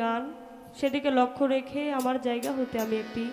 গান সেদিকে লক্ষ্য রেখে আমার জায়গা হতে আমি একটি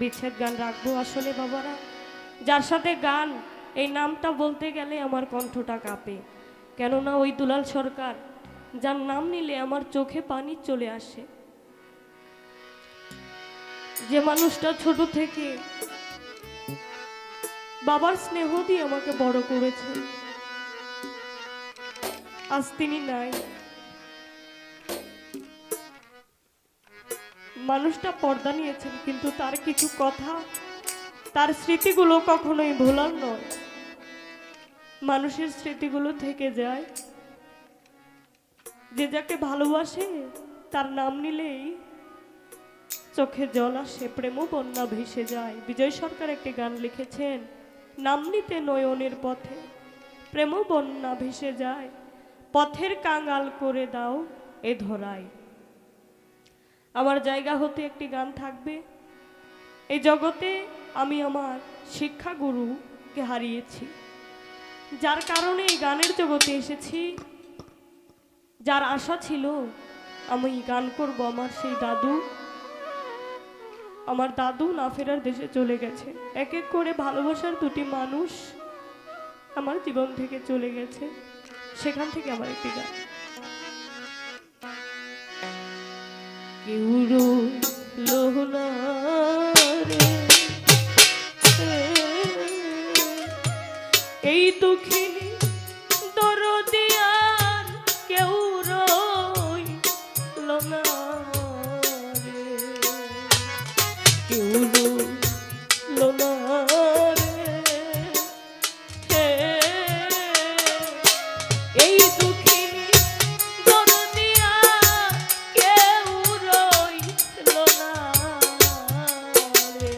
বিচ্ছেদ গান রাখবো। আসলে বাবারা, যার সাথে গান এই নামটা বলতে গেলে আমার কণ্ঠটা কাঁপে, কেননা ওই দুলাল সরকার যার নাম নিলে আমার চোখে পানি চলে আসে। যে মানুষটা ছোট থেকে বাবার স্নেহ দিয়ে আমাকে বড় করেছে, আজ তিনি নাই। মানুষটা পর্দা নিয়েছেন, কিন্তু তার কিছু কথা, তার স্মৃতিগুলো কখনোই ভোলার নয়। মানুষের স্মৃতিগুলো থেকে যায়। যে যাকে ভালোবাসে তার নাম নিলেই চোখে জল আসে, প্রেম বন্যা ভেসে যায়। বিজয় সরকার একটি গান লিখেছেন, নাম নিতে নয়নের পথে প্রেম বন্যা ভেসে যায়, পথের কাঙাল করে দাও এ ধরায়। আমার জায়গা হতে একটি গান থাকবে। এই জগতে আমি আমার শিক্ষাগুরুকে হারিয়েছি, যার কারণে এই গানের জগতে এসেছি। যার আশা ছিল আমি গান করব, আমার সেই দাদু, আমার দাদু না ফেরার দেশে চলে গেছে। এক এক করে ভালোবাসার দুটি মানুষ আমার জীবন থেকে চলে গেছে। সেখান থেকে আমার একটি গান। কেউ রইলো না রে এই দুঃখিনী দরদি, আর কেউ রইলো না রে, কেউ রইলো না রে এই দুঃখিনী দরদি, আর কেউ রইলো না রে।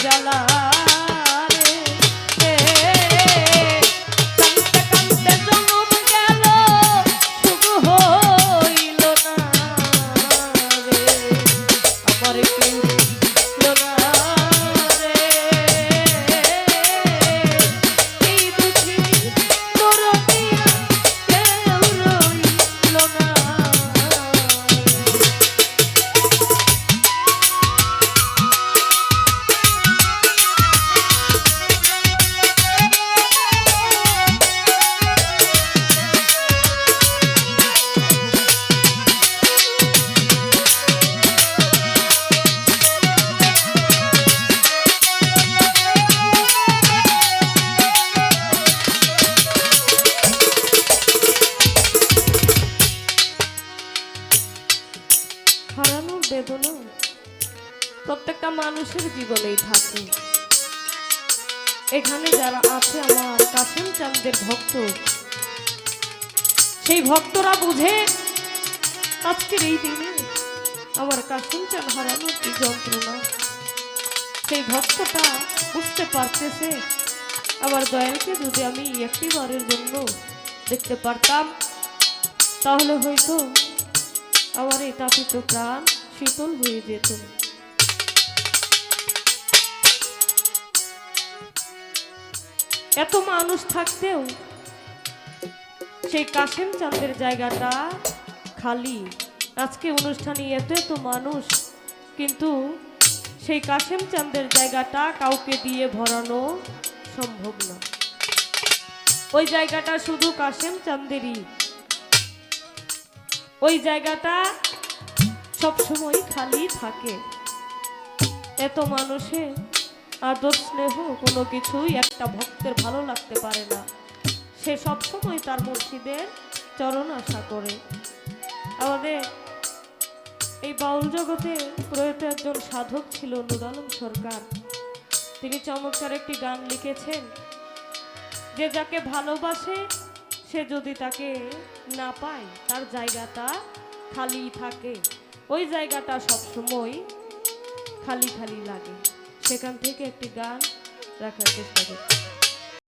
জ্বালা রে কানতে কানতে জনম গেল সুখ হইল না রে আমার কেউ রইল না রে এই দুঃখী দরদিয়া কেউ রইল না। হারানোর বেদনা প্রত্যেকটা মানুষের জীবনেই থাকে। এখানে যারা আছে আমার কাসেম চাঁদের ভক্ত, সেই ভক্তরা বুঝে আজকের এই দিনে আমার কাসেম চাঁদ হারানোর কি যন্ত্রণা। সেই ভক্তটা বুঝতে পারতেছে আমার দয়ালকে যদি আমি একটিবারের জন্য দেখতে পারতাম তাহলে হয়তো আমার এই তাপিত প্রাণ শীতল হয়ে যেত। এত মানুষ থাকতেও সেই কাসেম চাঁদের জায়গাটা খালি। আজকে অনুষ্ঠানে এত এত মানুষ, কিন্তু সেই কাসেম চাঁদের জায়গাটা কাউকে দিয়ে ভরানো সম্ভব না। ওই জায়গাটা শুধু কাসেম চাঁদেরই। ওই জায়গাটা সবসময় খালি থাকে। এত মানুষের আদর স্নেহ কোনো কিছুই একটা ভক্তের ভালো লাগতে পারে না। সে সবসময় তার মুর্শিদের চরণ আশা করে। আমাদের এই বাউল জগতে প্রয়াত একজন সাধক ছিল নূর আলম সরকার। তিনি চমৎকার একটি গান লিখেছেন, যে যাকে ভালোবাসে সে যদি তাকে না পায় তার জায়গাটা খালি থাকে। ওই জায়গাটা সবসময় খালি খালি লাগে। সেখান থেকে একটি গান রাখার চেষ্টা করি।